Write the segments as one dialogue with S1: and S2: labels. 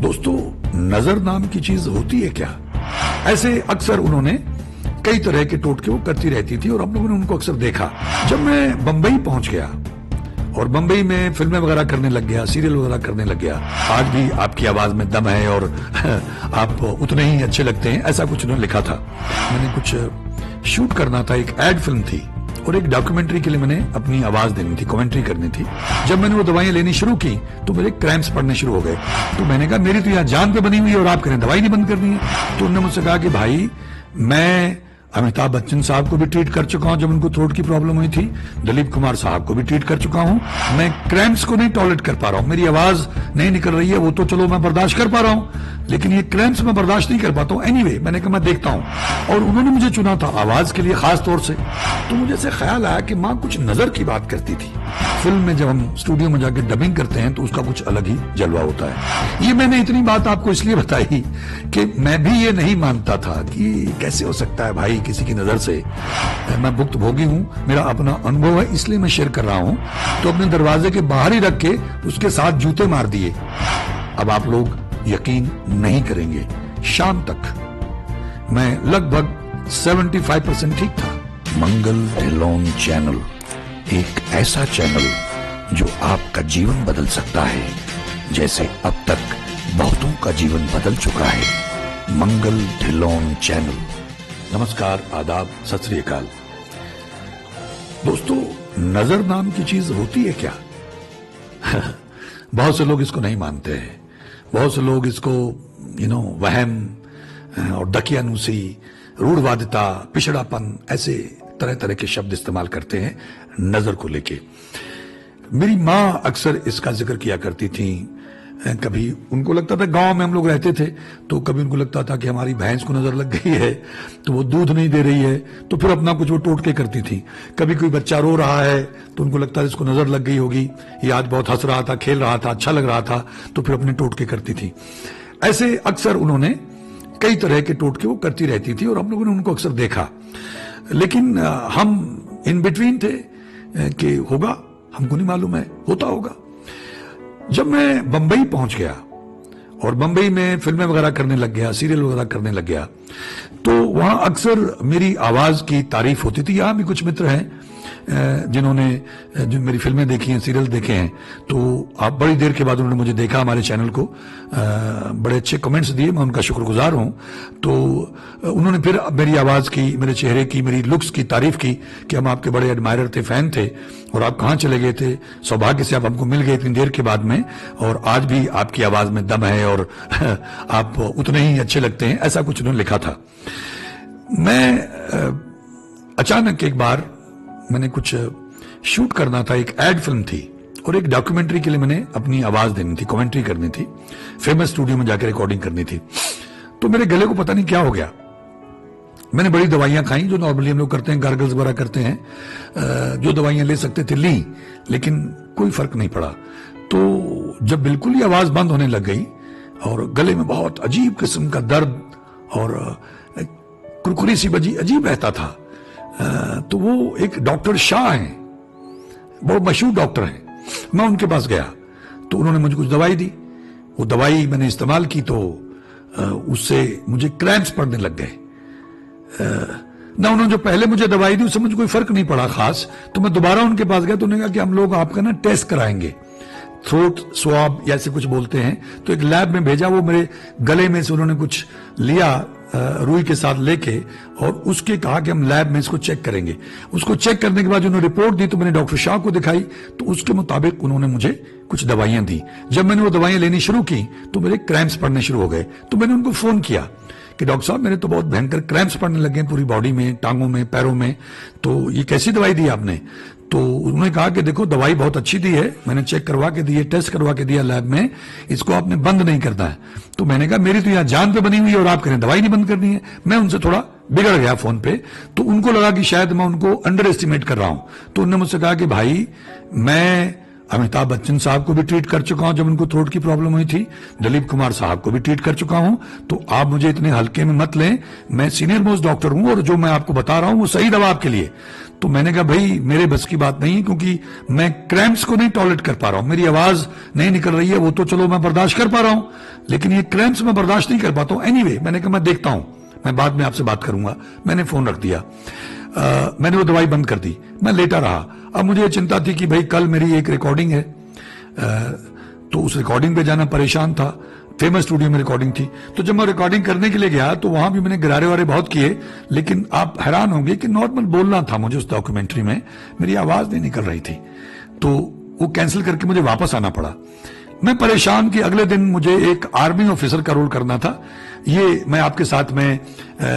S1: दोस्तों, नजर नाम की चीज होती है क्या? ऐसे अक्सर उन्होंने कई तरह के टोटके वो करती रहती थी और हम लोगों ने उनको अक्सर देखा। जब मैं बंबई पहुंच गया और बंबई में फिल्में वगैरह करने लग गया, सीरियल वगैरह करने लग गया, आज भी आपकी आवाज में दम है और आप उतने ही अच्छे लगते हैं, ऐसा कुछ उन्होंने लिखा था। मैंने कुछ शूट करना था, एक एड फिल्म थी और एक डॉक्यूमेंट्री के लिए मैंने अपनी आवाज देनी थी, कमेंट्री करनी थी। जब मैंने वो दवाइयां लेनी शुरू की तो मेरे क्रैम्प्स पड़ने शुरू हो गए। तो मैंने कहा मेरी तो यहाँ जान पे बनी हुई है और आप करें दवाई नहीं बंद करनी है। तो उन्होंने मुझसे कहा कि भाई, मैं अमिताभ बच्चन साहब को भी ट्रीट कर चुका हूं जब उनको थ्रोट की प्रॉब्लम हुई थी, दिलीप कुमार साहब को भी ट्रीट कर चुका हूं, मैं क्रैम्प्स को नहीं टॉलरेट कर पा रहा हूं, मेरी आवाज नहीं निकल रही है, वो तो चलो मैं बर्दाश्त कर पा रहा हूं, लेकिन ये क्रैम्प्स मैं बर्दाश्त नहीं कर पाता हूं। एनीवे, मैंने कहा मैं देखता हूं और उन्होंने मुझे चुना था आवाज के लिए खास तौर से। तो मुझे ऐसे ख्याल आया कि माँ कुछ नजर की बात करती थी। फिल्म में जब हम स्टूडियो में जाकर डबिंग करते हैं तो उसका कुछ अलग ही जलवा होता है। ये मैंने इतनी बात आपको इसलिए बताई कि मैं भी ये नहीं मानता था कि कैसे हो सकता है भाई किसी की नजर से। मैं भुक्तभोगी हूं, मेरा अपना अनुभव है, इसलिए मैं शेयर कर रहा हूं। तो अपने दरवाजे के बाहर ही रख के उसके साथ जूते मार दिए। अब आप लोग यकीन नहीं करेंगे, शाम तक मैं लगभग 75% ठीक था। मंगल ढिल्लोन चैनल एक ऐसा चैनल जो आपका जीवन बदल सकता है, जैसे अब तक बहुतों का जीवन बदल चुका है। मंगल ढिल्लोन चैनल। नमस्कार, आदाब, सत श्री अकाल। दोस्तों, नजर नाम की चीज होती है क्या? बहुत से लोग इसको नहीं मानते हैं। बहुत से लोग इसको वहम और दकियानूसी, रूढ़वादिता, पिछड़ापन, ऐसे तरह तरह के शब्द इस्तेमाल करते हैं नजर को लेके। मेरी माँ अक्सर इसका जिक्र किया करती थी। कभी उनको लगता था, गांव में हम लोग रहते थे, तो कभी उनको लगता था कि हमारी भैंस को नजर लग गई है तो वो दूध नहीं दे रही है, तो फिर अपना कुछ वो टोटके करती थी। कभी कोई बच्चा रो रहा है तो उनको लगता था इसको नजर लग गई होगी, ये आज बहुत हंस रहा था, खेल रहा था, अच्छा लग रहा था, तो फिर अपने टोटके करती थी। ऐसे अक्सर उन्होंने कई तरह के टोटके वो करती रहती थी और हम लोगों ने उनको अक्सर देखा। लेकिन हम इन बिटवीन थे कि होगा, हमको नहीं मालूम है, होता होगा। जब मैं बंबई पहुंच गया और बंबई में फिल्में वगैरह करने लग गया, सीरियल वगैरह करने लग गया, तो वहां अक्सर मेरी आवाज की तारीफ होती थी। यहां भी कुछ मित्र हैं जिन्होंने जो मेरी फिल्में देखी हैं, सीरियल देखे हैं, तो आप बड़ी देर के बाद उन्होंने मुझे देखा, हमारे चैनल को बड़े अच्छे कमेंट्स दिए, मैं उनका शुक्रगुजार हूं। तो उन्होंने फिर मेरी आवाज की, मेरे चेहरे की, मेरी लुक्स की तारीफ की कि हम आपके बड़े एडमायरर थे, फैन थे और आप कहां चले गए थे, सौभाग्य से आप हमको मिल गए इतनी देर के बाद में और आज भी आपकी आवाज में दम है और आप उतने ही अच्छे लगते हैं, ऐसा कुछ उन्होंने लिखा था। मैं अचानक एक बार मैंने कुछ शूट करना था, एक एड फिल्म थी और एक डॉक्यूमेंट्री के लिए मैंने अपनी आवाज देनी थी, कमेंट्री करनी थी, फेमस स्टूडियो में जाकर रिकॉर्डिंग करनी थी। तो मेरे गले को पता नहीं क्या हो गया। मैंने बड़ी दवाइयां खाई जो नॉर्मली हम लोग करते हैं, गार्गल्स वगैरह करते हैं, जो दवाइयां ले सकते थे ली, लेकिन कोई फर्क नहीं पड़ा। तो जब बिल्कुल ही आवाज बंद होने लग गई और गले में बहुत अजीब किस्म का दर्द और कुरकुरी सी बजी अजीब रहता था, तो वो एक डॉक्टर शाह हैं, बहुत मशहूर डॉक्टर हैं। मैं उनके पास गया तो उन्होंने मुझे कुछ दवाई दी। वो दवाई मैंने इस्तेमाल की तो उससे मुझे क्रैम्प्स पड़ने लग गए। ना उन्होंने जो पहले मुझे दवाई दी उससे मुझे कोई फर्क नहीं पड़ा खास। तो मैं दोबारा उनके पास गया तो उन्होंने कहा कि हम लोग आपका ना टेस्ट कराएंगे, थ्रोट स्वाब या ऐसे कुछ बोलते हैं। तो एक लैब में भेजा, वो मेरे गले में से उन्होंने कुछ लिया रुई के साथ लेके और उसके कहा कि हम लैब में इसको चेक करेंगे। उसको चेक करने के बाद उन्होंने रिपोर्ट दी तो मैंने डॉक्टर शाह को दिखाई, तो उसके मुताबिक उन्होंने मुझे कुछ दवाइयां दी। जब मैंने वो दवाइयां लेनी शुरू की तो मेरे क्रैम्प्स पड़ने शुरू हो गए। तो मैंने उनको फोन किया कि डॉक्टर साहब, मेरे तो बहुत भयंकर क्रैम्प्स पड़ने लगे पूरी बॉडी में, टांगों में, पैरों में, तो ये कैसी दवाई दी आपने? तो उन्होंने कहा कि देखो दवाई बहुत अच्छी दी है, मैंने चेक करवा के दी है, टेस्ट करवा के दिया लैब में, इसको आपने बंद नहीं करना है। तो मैंने कहा मेरी तो यहाँ जान पे बनी हुई है और आप करें दवाई नहीं बंद करनी है। मैं उनसे थोड़ा बिगड़ गया फोन पे, तो उनको लगा कि शायद मैं उनको अंडर एस्टिमेट कर रहा हूं। तो उन्होंने मुझसे कहा कि भाई, मैं अमिताभ बच्चन साहब को भी ट्रीट कर चुका हूं जब उनको थ्रोट की प्रॉब्लम हुई थी, दिलीप कुमार साहब को भी ट्रीट कर चुका हूं। तो आप मुझे इतने हल्के में मत लें, मैं सीनियर मोस्ट डॉक्टर हूं और जो मैं आपको बता रहा हूं वो सही दवा आपके लिए। तो मैंने कहा भाई मेरे बस की बात नहीं है, क्योंकि मैं क्रैम्प्स को नहीं टॉलरेट कर पा रहा हूं, मेरी आवाज नहीं निकल रही है, वो तो चलो मैं बर्दाश्त कर पा रहा हूं, लेकिन ये क्रैम्प्स मैं बर्दाश्त नहीं कर पाता हूं। एनीवे मैंने कहा मैं देखता हूं, मैं बाद में आपसे बात करूंगा। मैंने फोन रख दिया, मैंने वो दवाई बंद कर दी, मैं लेटा रहा। अब मुझे ये चिंता थी कि भाई कल मेरी एक रिकॉर्डिंग है, तो उस रिकॉर्डिंग पे जाना परेशान था, फेमस स्टूडियो में रिकॉर्डिंग थी। तो जब मैं रिकॉर्डिंग करने के लिए गया तो वहां भी मैंने गरारे वारे बहुत किए, लेकिन आप हैरान होंगे कि नॉर्मल बोलना था मुझे उस डॉक्यूमेंट्री में, मेरी आवाज नहीं निकल रही थी, तो वो कैंसिल करके मुझे वापस आना पड़ा। मैं परेशान कि अगले दिन मुझे एक आर्मी ऑफिसर का रोल करना था। ये मैं आपके साथ में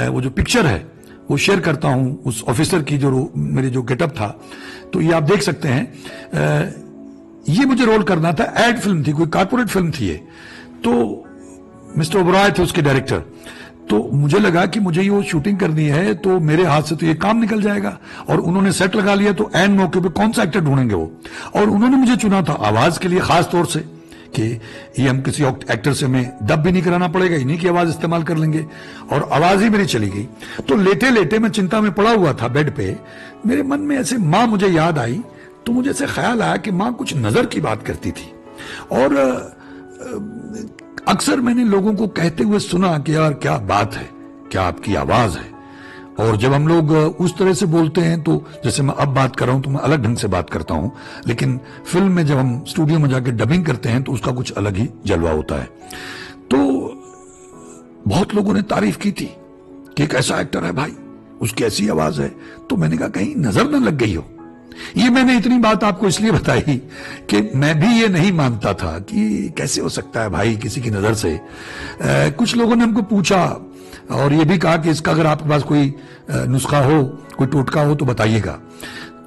S1: वो जो पिक्चर है वो शेयर करता हूं उस ऑफिसर की, जो मेरे जो गेटअप था, तो ये आप देख सकते हैं। ये मुझे रोल करना था, एड फिल्म थी, कोई कारपोरेट फिल्म थी ये। तो मिस्टर ओबराय थे उसके डायरेक्टर, तो मुझे लगा कि मुझे ये वो शूटिंग करनी है तो मेरे हाथ से तो ये काम निकल जाएगा, और उन्होंने सेट लगा लिया, तो एंड मौके पे कौन सा एक्टर ढूंढेंगे वो, और उन्होंने मुझे चुना था आवाज के लिए खास तौर से कि ये हम किसी एक्टर से हमें डब भी नहीं कराना पड़ेगा, इन्हीं की आवाज इस्तेमाल कर लेंगे, और आवाज ही मेरी चली गई। तो लेटे लेटे मैं चिंता में पड़ा हुआ था बेड पे, मेरे मन में ऐसे मां मुझे याद आई, तो मुझे ऐसे ख्याल आया कि मां कुछ नजर की बात करती थी, और अक्सर मैंने लोगों को कहते हुए सुना कि यार क्या बात है, क्या आपकी आवाज है। और जब हम लोग उस तरह से बोलते हैं, तो जैसे मैं अब बात कर रहा हूं तो मैं अलग ढंग से बात करता हूं, लेकिन फिल्म में जब हम स्टूडियो में जाकर डबिंग करते हैं तो उसका कुछ अलग ही जलवा होता है। तो बहुत लोगों ने तारीफ की थी कि एक ऐसा एक्टर है भाई, उसकी ऐसी आवाज है। तो मैंने कहा कहीं नजर न लग गई हो। ये मैंने इतनी बात आपको इसलिए बताई कि मैं भी ये नहीं मानता था कि कैसे हो सकता है भाई किसी की नजर से। कुछ लोगों ने हमको पूछा और ये भी कहा कि इसका अगर आपके पास कोई नुस्खा हो, कोई टोटका हो तो बताइएगा।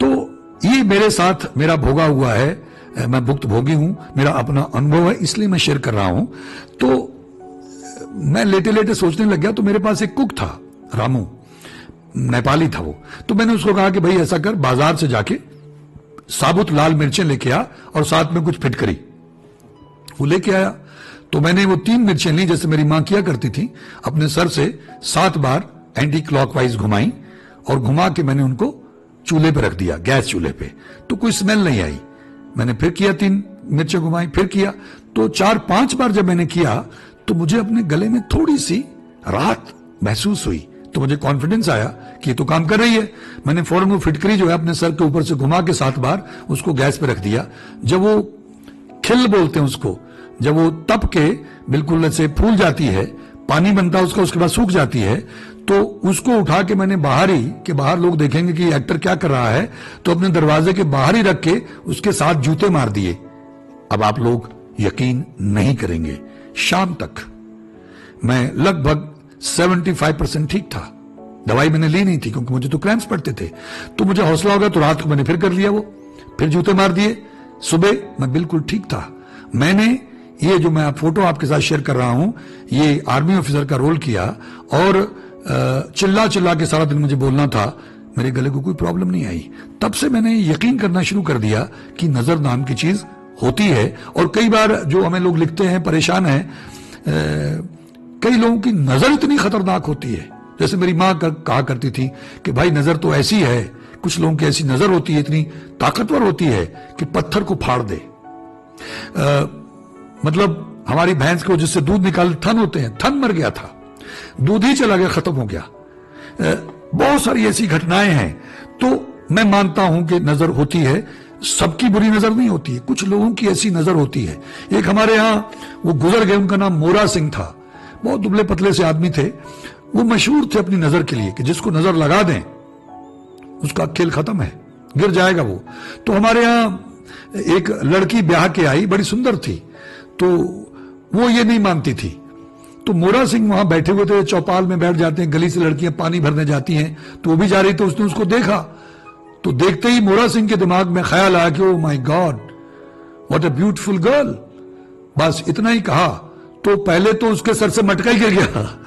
S1: तो ये मेरे साथ मेरा भोगा हुआ है, मैं भुक्त भोगी हूं, मेरा अपना अनुभव है, इसलिए मैं शेयर कर रहा हूं। तो मैं लेटे लेटे सोचने लग गया, तो मेरे पास एक कुक था, रामू, नेपाली था वो। तो मैंने उसको कहा कि भाई ऐसा कर, बाजार से जाके साबुत लाल मिर्चें लेके आ और साथ में कुछ फिटकरी। वो लेके आया, तो मैंने वो 3 मिर्चें ली, जैसे मेरी मां किया करती थी, अपने सर से 7 बार एंटी क्लॉकवाइज घुमाई, और घुमा के मैंने उनको चूल्हे पे रख दिया, गैस चूल्हे पे। तो कोई स्मेल नहीं आई। मैंने फिर किया, 3 मिर्चें घुमाई, फिर किया। तो 4-5 बार जब मैंने किया तो मुझे अपने गले में थोड़ी सी राहत महसूस हुई। तो मुझे कॉन्फिडेंस आया कि ये तो काम कर रही है। मैंने फौरन वो फिटकरी जो है अपने सर के ऊपर से घुमा के 7 बार उसको गैस पे रख दिया। जब वो खिल बोलते हैं उसको, जब वो तप के बिल्कुल ऐसे फूल जाती है, पानी बनता है उसका, उसके बाद सूख जाती है, तो उसको उठा के मैंने बाहर ही, कि बाहर लोग देखेंगे कि एक्टर क्या कर रहा है, तो अपने दरवाजे के बाहर ही रख के उसके साथ जूते मार दिए। अब आप लोग यकीन नहीं करेंगे, शाम तक मैं लगभग 75% ठीक था। दवाई मैंने ली नहीं थी क्योंकि मुझे तो क्रैम्प्स पड़ते थे। तो मुझे हौसला हो गया, तो रात को मैंने फिर कर लिया, वो फिर जूते मार दिए। सुबह मैं बिल्कुल ठीक था। मैंने ये जो मैं फोटो आपके साथ शेयर कर रहा हूं, ये आर्मी ऑफिसर का रोल किया, और चिल्ला चिल्ला के सारा दिन मुझे बोलना था, मेरे गले को कोई प्रॉब्लम नहीं आई। तब से मैंने यकीन करना शुरू कर दिया कि नजर नाम की चीज होती है। और कई बार जो हमें लोग लिखते हैं, परेशान है, कई लोगों की नजर इतनी खतरनाक होती है। जैसे मेरी मां कहा करती थी कि भाई नजर तो ऐसी है, कुछ लोगों की ऐसी नजर होती है, इतनी ताकतवर होती है कि पत्थर को फाड़ दे। मतलब हमारी भैंस को जिससे दूध निकाल थन होते हैं, थन मर गया था, दूध ही चला गया, खत्म हो गया। बहुत सारी ऐसी घटनाएं हैं। तो मैं मानता हूं कि नजर होती है, सबकी बुरी नजर नहीं होती है, कुछ लोगों की ऐसी नजर होती है। एक हमारे यहां वो गुजर गए, उनका नाम मोरा सिंह था, बहुत दुबले पतले से आदमी थे। वो मशहूर थे अपनी नजर के लिए कि जिसको नजर लगा दें उसका खेल खत्म है, गिर जाएगा वो। तो हमारे यहां एक लड़की ब्याह के आई, बड़ी सुंदर थी, तो वो ये नहीं मानती थी। तो मोरा सिंह वहां बैठे हुए थे, चौपाल में बैठ जाते हैं, गली से लड़कियां पानी भरने जाती हैं, तो वो भी जा रही, तो उसने उसको देखा। तो देखते ही मोरा सिंह के दिमाग में ख्याल आया कि oh my God, what a beautiful girl. बस इतना ही कहा, तो पहले तो उसके सर से मटका ही गिर गया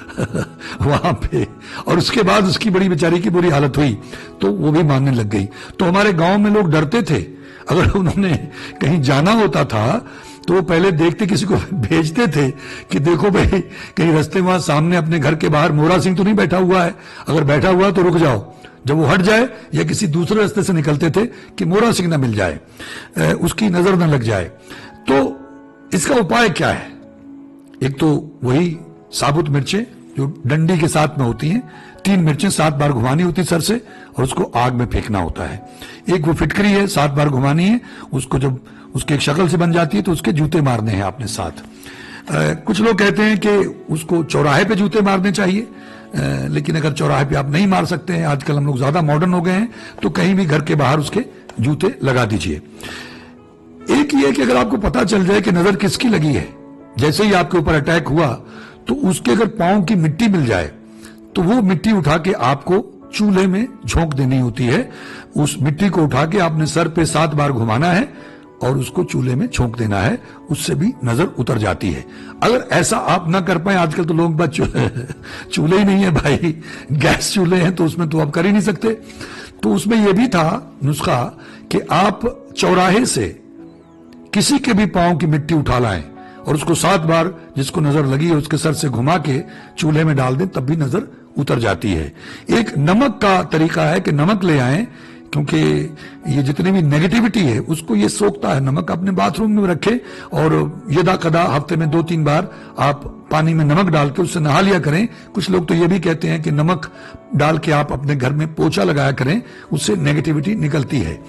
S1: वहां पे, और उसके बाद उसकी बड़ी बेचारी की बुरी हालत हुई, तो वो भी मानने लग गई। तो हमारे गांव में लोग डरते थे अगर उन्होंने कहीं जाना होता था तो वो पहले देखते, किसी को भेजते थे कि देखो भाई कहीं रास्ते वहां सामने अपने घर के बाहर मोरा सिंह तो नहीं बैठा हुआ है, अगर बैठा हुआ है तो रुक जाओ। जब वो हट जाए या किसी दूसरे रास्ते से निकलते थे कि मोरा सिंह ना मिल जाए, उसकी नजर ना लग जाए। तो इसका उपाय क्या है? एक तो वही साबुत मिर्चें जो डंडी के साथ में होती हैं, 3 मिर्चें 7 बार घुमानी होती है सर से और उसको आग में फेंकना होता है। एक वो फिटकरी है, 7 बार घुमानी है, उसको जब उसकी एक शक्ल से बन जाती है तो उसके जूते मारने हैं आपने 7। कुछ लोग कहते हैं कि उसको चौराहे पे जूते मारने चाहिए, लेकिन अगर चौराहे पे आप नहीं मार सकते हैं, आजकल हम लोग ज्यादा मॉडर्न हो गए हैं, तो कहीं भी घर के बाहर उसके जूते लगा दीजिए। एक ये है कि अगर आपको पता चल जाए कि नजर किसकी लगी है, जैसे ही आपके ऊपर अटैक हुआ तो उसके अगर पांव की मिट्टी मिल जाए तो वो मिट्टी उठा के आपको चूल्हे में झोंक देनी होती है। उस मिट्टी को उठा के आपने सर पे 7 बार घुमाना है और उसको चूल्हे में झोंक देना है, उससे भी नजर उतर जाती है। अगर ऐसा आप ना कर पाए, आजकल तो लोग बस चूल्हे ही नहीं है भाई, गैस चूल्हे हैं तो उसमें तो आप कर ही नहीं सकते। तो उसमें यह भी था नुस्खा कि आप चौराहे से किसी के भी पांव की मिट्टी उठा लाएं और उसको 7 बार जिसको नजर लगी है उसके सर से घुमा के चूल्हे में डाल दें, तब भी नजर उतर जाती है। एक नमक का तरीका है कि नमक ले आएं, क्योंकि ये जितनी भी नेगेटिविटी है उसको ये सोखता है। नमक अपने बाथरूम में रखें और यदा कदा हफ्ते में 2-3 बार आप पानी में नमक डाल के उससे नहा लिया करें। कुछ लोग तो ये भी कहते हैं कि नमक डाल के आप अपने घर में पोछा लगाया करें, उससे नेगेटिविटी निकलती है।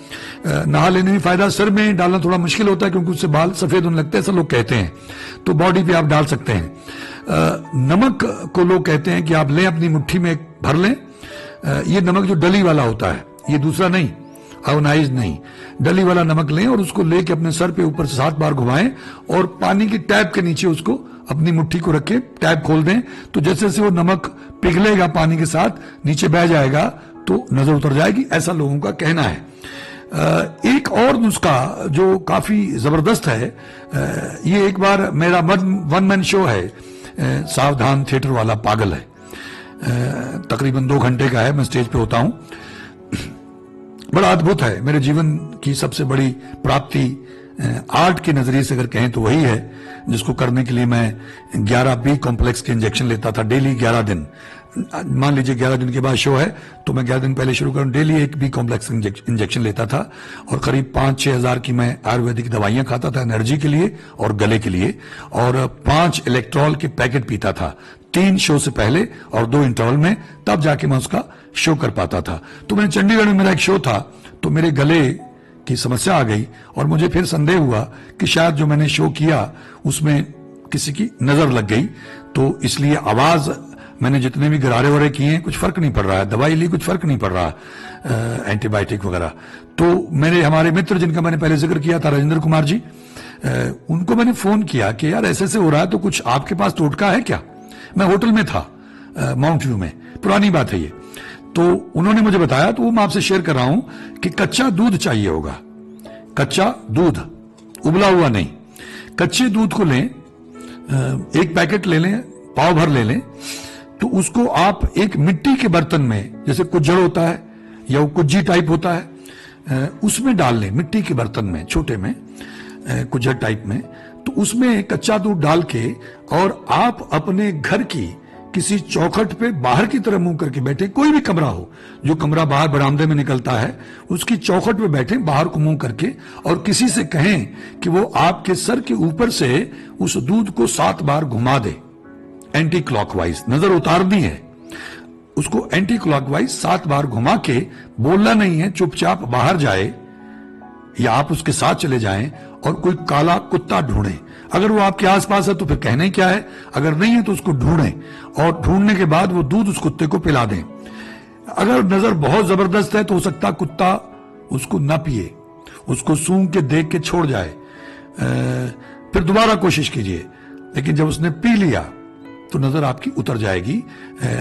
S1: नहा लेने में फायदा, सर में डालना थोड़ा मुश्किल होता है क्योंकि उससे बाल सफेद होने लगते हैं, ऐसा लोग कहते हैं, तो बॉडी पे आप डाल सकते हैं। नमक को लोग कहते हैं कि आप लें अपनी मुट्ठी में भर लें। ये नमक जो डली वाला होता है, ये दूसरा नहीं, अवनाइज नहीं, डली वाला नमक लें और उसको लेके अपने सर पे ऊपर से 7 बार घुमाएं और पानी की टैप के नीचे उसको अपनी मुट्ठी को रखें, टैप खोल दें, तो जैसे जैसे वो नमक पिघलेगा पानी के साथ नीचे बह जाएगा तो नजर उतर जाएगी, ऐसा लोगों का कहना है। एक और नुस्खा जो काफी जबरदस्त है, ये एक बार मेरा 1 मैन शो है, सावधान थिएटर वाला पागल है, तकरीबन 2 घंटे का है, मैं स्टेज पे होता हूं। बड़ा अद्भुत है, मेरे जीवन की सबसे बड़ी प्राप्ति आर्ट के नजरिए से अगर कहें तो वही है, जिसको करने के लिए मैं 11 बी कॉम्प्लेक्स के इंजेक्शन लेता था डेली 11 दिन। मान लीजिए 11 दिन के बाद शो है तो मैं 11 दिन पहले शुरू करूं, डेली 1 बी कॉम्प्लेक्स इंजेक्शन लेता था और करीब 5-6 हजार की मैं आयुर्वेदिक दवाइयां खाता था एनर्जी के लिए और गले के लिए, और 5 इलेक्ट्रॉल के पैकेट पीता था 3 शो से पहले और 2 इंटरवल में, तब जाके मैं उसका शो कर पाता था। तो मैंने चंडीगढ़ में मेरा एक शो था तो मेरे गले की समस्या आ गई और मुझे फिर संदेह हुआ कि शायद जो मैंने शो किया उसमें किसी की नजर लग गई, तो इसलिए आवाज मैंने जितने भी गरारे वरारे किए हैं कुछ फर्क नहीं पड़ रहा है, दवाई ली कुछ फर्क नहीं पड़ रहा, एंटीबायोटिक वगैरह। तो मेरे हमारे मित्र जिनका मैंने पहले जिक्र किया था, राजेंद्र कुमार जी, उनको मैंने फोन किया कि यार ऐसे ऐसे हो रहा है तो कुछ आपके पास टोटका है क्या। मैं होटल में था माउंट व्यू में, पुरानी बात है ये। तो उन्होंने मुझे बताया, तो वो मैं आपसे शेयर कर रहा हूं कि कच्चा दूध चाहिए होगा, कच्चा दूध, उबला हुआ नहीं। कच्चे दूध को लें, 1 पैकेट ले लें, पाव भर ले लें, तो उसको आप एक मिट्टी के बर्तन में, जैसे कुज्जड़ होता है या वो कुज्जी टाइप होता है, उसमें डाल लें, मिट्टी के बर्तन में, छोटे में, कुज्जड़ टाइप में। तो उसमें कच्चा दूध डाल के और आप अपने घर की किसी चौखट पे बाहर की तरफ मुंह करके बैठे, कोई भी कमरा हो, जो कमरा बाहर बरामदे में निकलता है उसकी चौखट पे बैठे बाहर को मुंह करके, और किसी से कहें कि वो आपके सर के ऊपर से उस दूध को 7 बार घुमा दे, एंटी क्लॉकवाइज, नजर उतारनी है उसको, एंटी क्लॉकवाइज 7 बार घुमा के, बोलना नहीं है, चुपचाप बाहर जाए या आप उसके साथ चले जाएं और कोई काला कुत्ता ढूंढें। अगर वो आपके आसपास है तो फिर कहने क्या है, अगर नहीं है तो उसको ढूंढें और ढूंढने के बाद वो दूध उस कुत्ते को पिला दें। अगर नजर बहुत जबरदस्त है तो हो सकता कुत्ता उसको ना पिए, उसको सूंघ के देख के छोड़ जाए, फिर दोबारा कोशिश कीजिए, लेकिन जब उसने पी लिया तो नजर आपकी उतर जाएगी।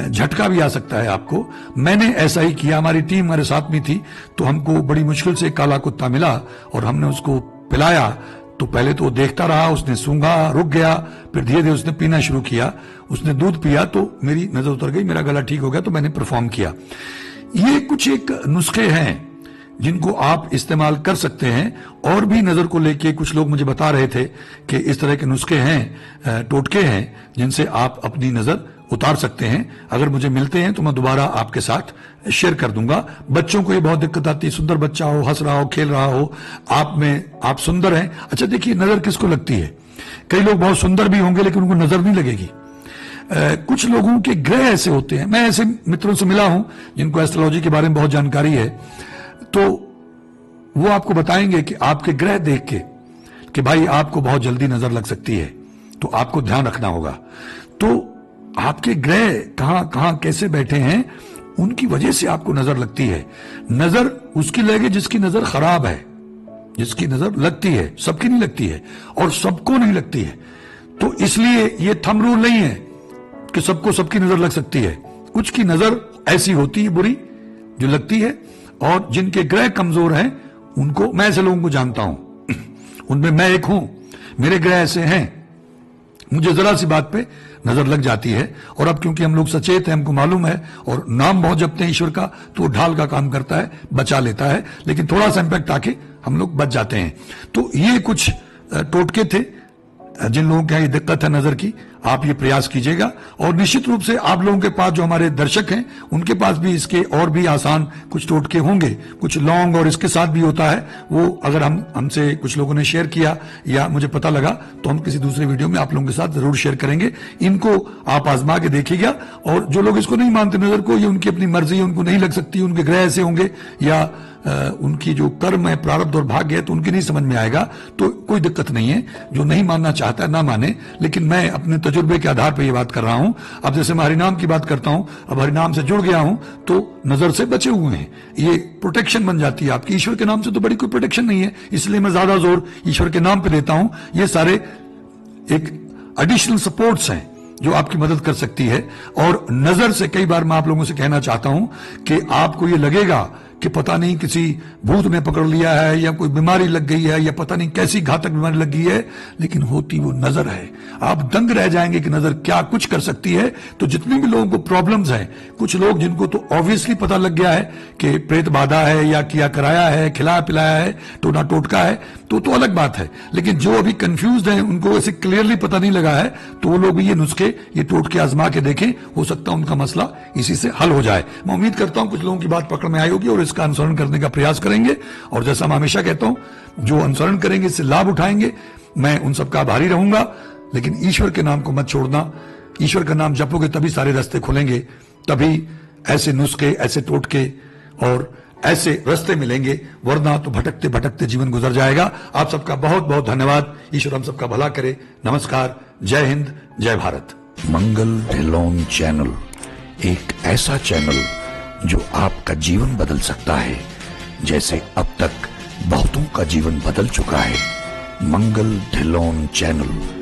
S1: झटका भी आ सकता है आपको। मैंने ऐसा ही किया, हमारी टीम हमारे साथ में थी, तो हमको बड़ी मुश्किल से काला कुत्ता मिला और हमने उसको पिलाया। तो पहले तो वो देखता रहा, उसने सूंघा, रुक गया, फिर धीरे धीरे उसने पीना शुरू किया। उसने दूध पिया तो मेरी नजर उतर गई, मेरा गला ठीक हो गया, तो मैंने परफॉर्म किया। ये कुछ एक नुस्खे हैं जिनको आप इस्तेमाल कर सकते हैं। और भी नजर को लेके कुछ लोग मुझे बता रहे थे कि इस तरह के नुस्खे हैं, टोटके हैं, जिनसे आप अपनी नजर उतार सकते हैं। अगर मुझे मिलते हैं तो मैं दोबारा आपके साथ शेयर कर दूंगा। बच्चों को ये बहुत दिक्कत आती है, सुंदर बच्चा हो, हंस रहा हो, खेल रहा हो, आप सुंदर हैं। अच्छा देखिए, नजर किसको लगती है? कई लोग बहुत सुंदर भी होंगे लेकिन उनको नजर नहीं लगेगी। कुछ लोगों के ग्रह ऐसे होते हैं, मैं ऐसे मित्रों से मिला हूं जिनको एस्ट्रोलॉजी के बारे में बहुत जानकारी है, तो वो आपको बताएंगे कि आपके ग्रह देख के कि भाई आपको बहुत जल्दी नजर लग सकती है, तो आपको ध्यान रखना होगा। तो आपके ग्रह कहां कहां कैसे बैठे हैं, उनकी वजह से आपको नजर लगती है। नजर उसकी लगे जिसकी नजर खराब है, जिसकी नजर लगती है, सबकी नहीं लगती है और सबको नहीं लगती है। तो इसलिए ये थंब रूल नहीं है कि सबको सबकी नजर लग सकती है। कुछ की नजर ऐसी होती है बुरी जो लगती है, और जिनके ग्रह कमजोर हैं उनको, मैं ऐसे लोगों को जानता हूं, उनमें मैं एक हूं, मेरे ग्रह ऐसे हैं, मुझे जरा सी बात पे नजर लग जाती है। और अब क्योंकि हम लोग सचेत हैं, हमको मालूम है और नाम बहुत जपते हैं ईश्वर का, तो वो ढाल का काम करता है, बचा लेता है, लेकिन थोड़ा सा इंपैक्ट आके हम लोग बच जाते हैं। तो ये कुछ टोटके थे जिन लोगों के ये दिक्कत है नजर की, आप ये प्रयास कीजिएगा। और निश्चित रूप से आप लोगों के पास, जो हमारे दर्शक हैं, उनके पास भी इसके और भी आसान कुछ टोटके होंगे, कुछ लॉन्ग और इसके साथ भी होता है। वो अगर हमसे कुछ लोगों ने शेयर किया या मुझे पता लगा तो हम किसी दूसरे वीडियो में आप लोगों के साथ जरूर शेयर करेंगे। इनको आप आजमा के देखिएगा। और जो लोग इसको नहीं मानते नजर को, ये उनकी अपनी मर्जी है, उनको नहीं लग सकती, उनके ग्रह ऐसे होंगे या उनकी जो कर्म है, प्रारब्ध और भाग्य है, तो उनकी नहीं समझ में आएगा, तो कोई दिक्कत नहीं है। जो नहीं मानना चाहता है ना माने, लेकिन मैं अपने तजुर्बे के आधार पर यह बात कर रहा हूं। अब जैसे मैं हरिनाम की बात करता हूं, अब हरिनाम से जुड़ गया हूं तो नजर से बचे हुए हैं, ये प्रोटेक्शन बन जाती है आपकी। ईश्वर के नाम से तो बड़ी कोई प्रोटेक्शन नहीं है, इसलिए मैं ज्यादा जोर ईश्वर के नाम पे देता हूं। ये सारे एक एडिशनल सपोर्ट्स हैं जो आपकी मदद कर सकती है। और नजर से कई बार मैं आप लोगों से कहना चाहता हूं कि आपको ये लगेगा कि पता नहीं किसी भूत ने पकड़ लिया है या कोई बीमारी लग गई है या पता नहीं कैसी घातक बीमारी लग गई है, लेकिन होती वो नजर है। आप दंग रह जाएंगे कि नजर क्या कुछ कर सकती है। तो जितने भी लोगों को प्रॉब्लम्स हैं, कुछ लोग जिनको तो ऑब्वियसली पता लग गया है कि प्रेत बाधा है या किया कराया है, खिलाया पिलाया है, टोना टोटका है, तो अलग बात है। लेकिन जो अभी कंफ्यूज्ड हैं, उनको ऐसे क्लियरली पता नहीं लगा है, तो वो लोग भी ये नुस्खे, ये टोटके आजमा के देखें, हो सकता है उनका मसला इसी से हल हो जाए। मैं उम्मीद करता हूं कुछ लोगों की बात पकड़ में आई होगी और इसका अनुसरण करने का प्रयास करेंगे। और जैसा मैं हमेशा कहता हूं, जो अनुसरण करेंगे, इससे लाभ उठाएंगे, मैं उन सबका आभारी रहूंगा। लेकिन ईश्वर के नाम को मत छोड़ना। ईश्वर का नाम जपोगे तभी सारे रास्ते खुलेंगे, तभी ऐसे नुस्खे, ऐसे टोटके और ऐसे रास्ते मिलेंगे, वरना तो भटकते भटकते जीवन गुजर जाएगा। आप सबका बहुत बहुत धन्यवाद। ईश्वर हम सबका भला करे। नमस्कार, जय हिंद, जय भारत।
S2: मंगल ढिल्लोन चैनल एक ऐसा चैनल जो आपका जीवन बदल सकता है, जैसे अब तक बहुतों का जीवन बदल चुका है। मंगल ढिल्लोन चैनल।